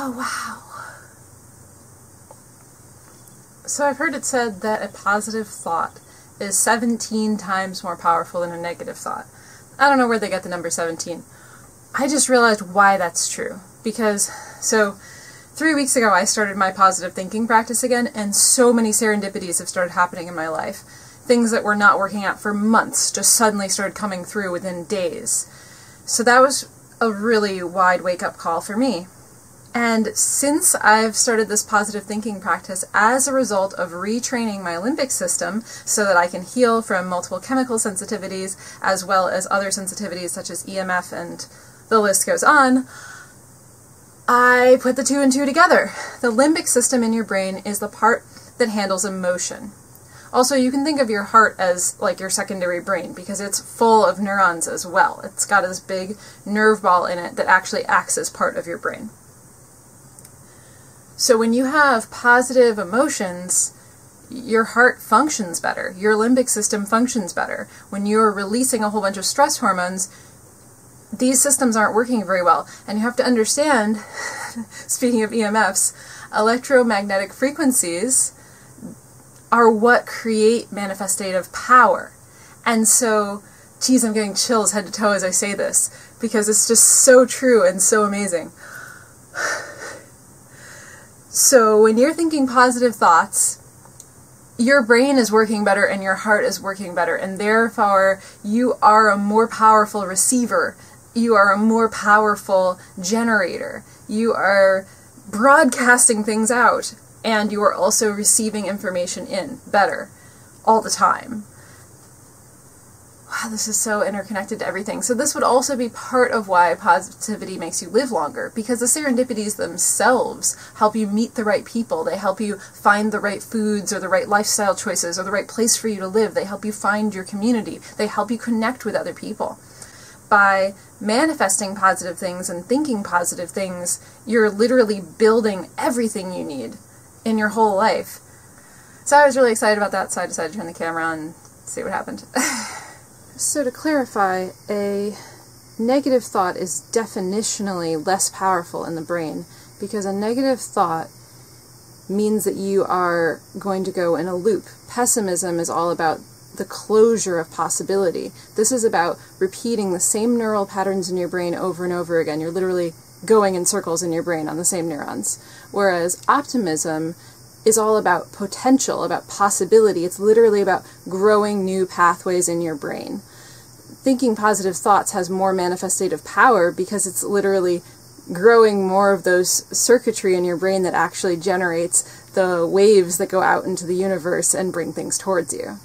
Oh, wow. So I've heard it said that a positive thought is 17 times more powerful than a negative thought. I don't know where they get the number 17. I just realized why that's true. Because, 3 weeks ago I started my positive thinking practice again, and so many serendipities have started happening in my life. Things that were not working out for months just suddenly started coming through within days. So that was a really wide wake-up call for me. And since I've started this positive thinking practice as a result of retraining my limbic system so that I can heal from multiple chemical sensitivities as well as other sensitivities such as EMF, and the list goes on, I put the 2 and 2 together. The limbic system in your brain is the part that handles emotion. Also, you can think of your heart as like your secondary brain because it's full of neurons as well. It's got this big nerve ball in it that actually acts as part of your brain. So when you have positive emotions, your heart functions better. Your limbic system functions better. When you're releasing a whole bunch of stress hormones, these systems aren't working very well. And you have to understand, speaking of EMFs, electromagnetic frequencies are what create manifestative power. And so, geez, I'm getting chills head to toe as I say this, because it's just so true and so amazing. So when you're thinking positive thoughts, your brain is working better and your heart is working better, and therefore you are a more powerful receiver. You are a more powerful generator. You are broadcasting things out, and you are also receiving information in better all the time. Wow, this is so interconnected to everything. So this would also be part of why positivity makes you live longer, because the serendipities themselves help you meet the right people. They help you find the right foods or the right lifestyle choices or the right place for you to live. They help you find your community. They help you connect with other people. By manifesting positive things and thinking positive things, you're literally building everything you need in your whole life. So I was really excited about that, so I decided to turn the camera on and see what happened. So to clarify, a negative thought is definitionally less powerful in the brain, because a negative thought means that you are going to go in a loop. Pessimism is all about the closure of possibility. This is about repeating the same neural patterns in your brain over and over again. You're literally going in circles in your brain on the same neurons. Whereas optimism is all about potential, about possibility. It's literally about growing new pathways in your brain. Thinking positive thoughts has more manifestative power because it's literally growing more of those circuitry in your brain that actually generates the waves that go out into the universe and bring things towards you.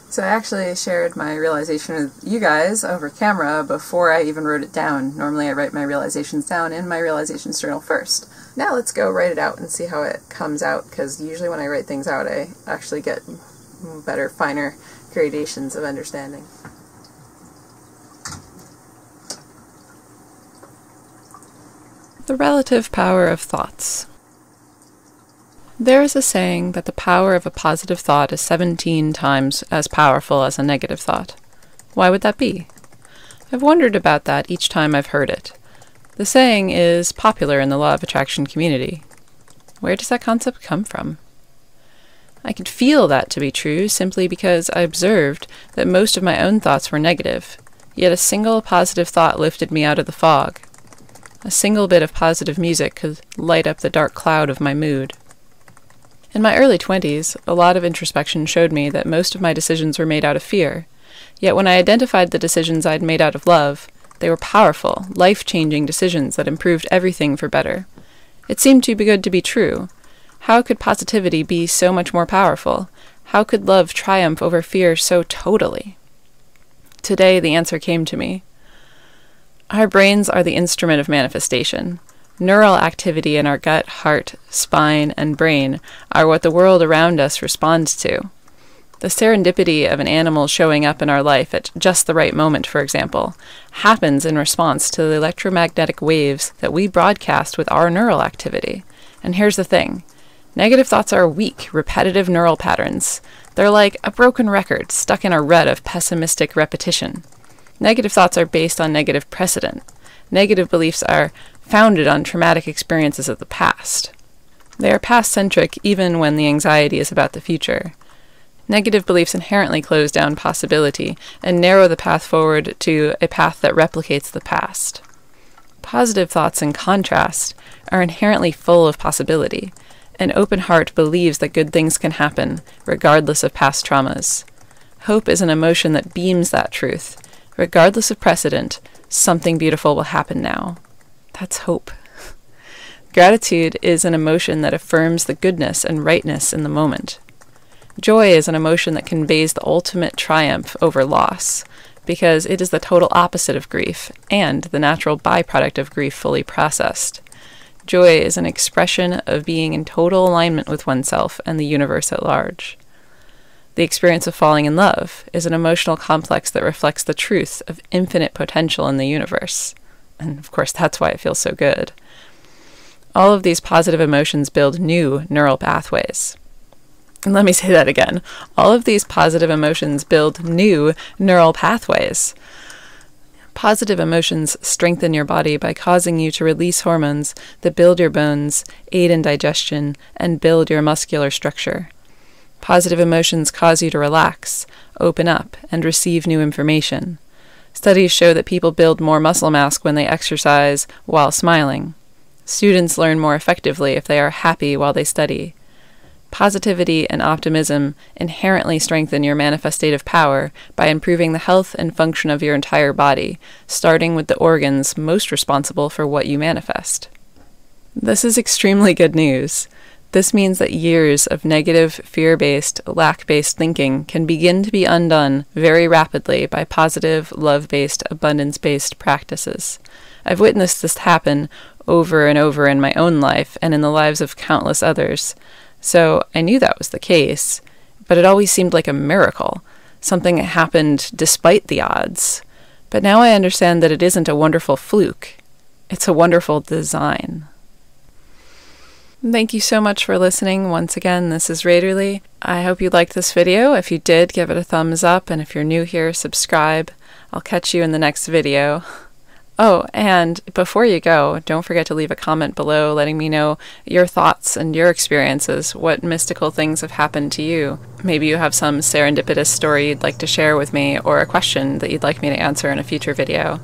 So I actually shared my realization with you guys over camera before I even wrote it down. Normally I write my realizations down in my realizations journal first. Now let's go write it out and see how it comes out, because usually when I write things out I actually get better, finer gradations of understanding. The relative power of thoughts. There is a saying that the power of a positive thought is 17 times as powerful as a negative thought. Why would that be? I've wondered about that each time I've heard it. The saying is popular in the law of attraction community. Where does that concept come from? I could feel that to be true simply because I observed that most of my own thoughts were negative, yet a single positive thought lifted me out of the fog. A single bit of positive music could light up the dark cloud of my mood. In my early 20s, a lot of introspection showed me that most of my decisions were made out of fear, yet when I identified the decisions I'd made out of love, they were powerful, life-changing decisions that improved everything for better. It seemed too good to be true. How could positivity be so much more powerful? How could love triumph over fear so totally? Today, the answer came to me. Our brains are the instrument of manifestation. Neural activity in our gut, heart, spine, and brain are what the world around us responds to. The serendipity of an animal showing up in our life at just the right moment, for example, happens in response to the electromagnetic waves that we broadcast with our neural activity. And here's the thing. Negative thoughts are weak, repetitive neural patterns. They're like a broken record stuck in a rut of pessimistic repetition. Negative thoughts are based on negative precedent. Negative beliefs are founded on traumatic experiences of the past. They are past-centric even when the anxiety is about the future. Negative beliefs inherently close down possibility and narrow the path forward to a path that replicates the past. Positive thoughts, in contrast, are inherently full of possibility. An open heart believes that good things can happen, regardless of past traumas. Hope is an emotion that beams that truth. Regardless of precedent, something beautiful will happen now. That's hope. Gratitude is an emotion that affirms the goodness and rightness in the moment. Joy is an emotion that conveys the ultimate triumph over loss, because it is the total opposite of grief, and the natural byproduct of grief fully processed. Joy is an expression of being in total alignment with oneself and the universe at large. The experience of falling in love is an emotional complex that reflects the truth of infinite potential in the universe. And of course, that's why it feels so good. All of these positive emotions build new neural pathways. And let me say that again. All of these positive emotions build new neural pathways. Positive emotions strengthen your body by causing you to release hormones that build your bones, aid in digestion, and build your muscular structure. Positive emotions cause you to relax, open up, and receive new information. Studies show that people build more muscle mass when they exercise while smiling. Students learn more effectively if they are happy while they study. Positivity and optimism inherently strengthen your manifestative power by improving the health and function of your entire body, starting with the organs most responsible for what you manifest. This is extremely good news. This means that years of negative, fear-based, lack-based thinking can begin to be undone very rapidly by positive, love-based, abundance-based practices. I've witnessed this happen over and over in my own life and in the lives of countless others. So I knew that was the case, but it always seemed like a miracle, something that happened despite the odds. But now I understand that it isn't a wonderful fluke. It's a wonderful design. Thank you so much for listening. Once again, this is Raederle. I hope you liked this video. If you did, give it a thumbs up, and if you're new here, subscribe. I'll catch you in the next video. Oh, and before you go, don't forget to leave a comment below letting me know your thoughts and your experiences, what mystical things have happened to you. Maybe you have some serendipitous story you'd like to share with me, or a question that you'd like me to answer in a future video.